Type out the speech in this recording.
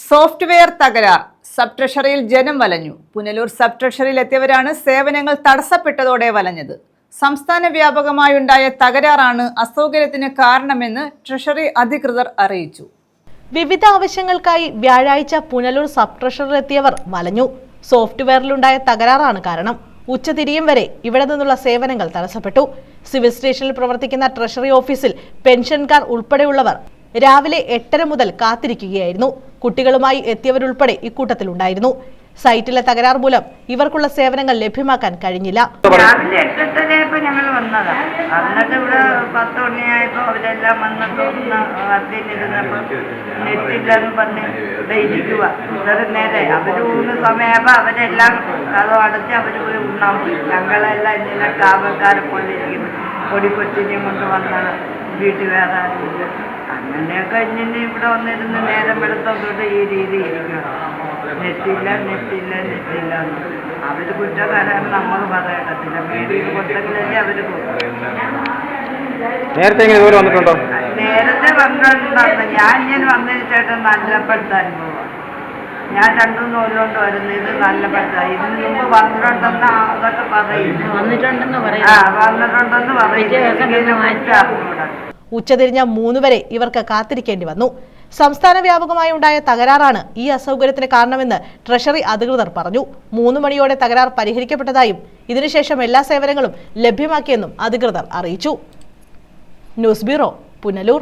Software തകരാർ sub ട്രഷറിയിൽ ജനം വലഞ്ഞു. പുനലൂർ സബ് ട്രഷറിയിൽ എത്തിയവരാണ് സേവനങ്ങൾ തടസ്സപ്പെട്ടതോടെ വലഞ്ഞത്. സംസ്ഥാന വ്യാപകമായുണ്ടായ തകരാറാണ് അസൗകര്യത്തിന് കാരണമെന്ന് ട്രഷറി അധികൃതർ അറിയിച്ചു. വിവിധ ആവശ്യങ്ങൾക്കായി വ്യാഴാഴ്ച പുനലൂർ സബ് ട്രഷറിലെത്തിയവർ വലഞ്ഞു. സോഫ്റ്റ്വെയറിലുണ്ടായ തകരാറാണ് കാരണം. ഉച്ചതിരിയും വരെ ഇവിടെ നിന്നുള്ള സേവനങ്ങൾ തടസ്സപ്പെട്ടു. സിവിൽ സ്റ്റേഷനിൽ പ്രവർത്തിക്കുന്ന ട്രഷറി ഓഫീസിൽ പെൻഷൻകാർ ഉൾപ്പെടെയുള്ളവർ രാവിലെ 8:30 മുതൽ കാത്തിരിക്കുകയായിരുന്നു. കുട്ടികളുമായി എത്തിയവരുൾപ്പെടെ ഇക്കൂട്ടത്തിലുണ്ടായിരുന്നു. സൈറ്റിലെ തകരാർ മൂലം ഇവർക്കുള്ള സേവനങ്ങൾ ലഭ്യമാക്കാൻ കഴിഞ്ഞില്ല. രാവിലെ 8:30 ഞങ്ങൾ വന്നതാ. എന്നിട്ട് ഇവിടെ 10 മണിയായപ്പോൾ അവരെല്ലാം വന്നിട്ട് അതിലിരുന്നപ്പോൾ നെറ്റില്ലെന്ന് പറഞ്ഞ് ഇരിക്കുക. ഇത്ര നേരെ അവർ ഊണ് സമയമായപ്പോൾ അവരെല്ലാം കഥ അടച്ച് അവർ പോയി ഉണ്ണാൻ പോയി. ഞങ്ങളെല്ലാം ഇങ്ങനെ കാവൽക്കാരെ പോലെ ഇരിക്കുന്നു. പൊടിക്കൊച്ചിനെയും കൊണ്ട് വന്നത് വീട്ടിൽ വേറെ ആരുമില്ല. അങ്ങനെയൊക്കെ ഇങ്ങനെ ഇവിടെ വന്നിരുന്ന് നേരം വെളുത്തോട്ട് ഈ രീതി ഇരിക്കണം. നെറ്റില്ല അവർ കുറ്റക്കാരാണ്, നമ്മൾ പറയത്തില്ല. വീട്ടിൽ കൊടുത്തെങ്കിലല്ലേ അവർ നേരത്തെ വന്നിട്ടുണ്ടോ? നേരത്തെ വന്നിട്ടുണ്ടായിരുന്നു. ഞാൻ ഇങ്ങനെ വന്നതിന് ശേഷം നല്ലപ്പെട്ട അനുഭവമാണ്. ഞാൻ 2-3 കൊല്ലം കൊണ്ട് വരുന്നത്. ഇത് നല്ലപ്പെട്ട. ഇതിന് മുമ്പ് വന്നിട്ടുണ്ടെന്ന് അതൊക്കെ പറയും. വന്നിട്ടുണ്ടെന്ന് പറയും. ഉച്ചതിരിഞ്ഞ 3 വരെ ഇവർക്ക് കാത്തിരിക്കേണ്ടി വന്നു. സംസ്ഥാന വ്യാപകമായി ഉണ്ടായ തകരാറാണ് ഈ അസൗകര്യത്തിന് കാരണമെന്ന് ട്രഷറി അധികൃതർ പറഞ്ഞു. 3 മണിയോടെ തകരാർ പരിഹരിക്കപ്പെട്ടതായും ഇതിനുശേഷം എല്ലാ സേവനങ്ങളും ലഭ്യമാക്കിയെന്നും അധികൃതർ അറിയിച്ചു. News bureau, Punalur.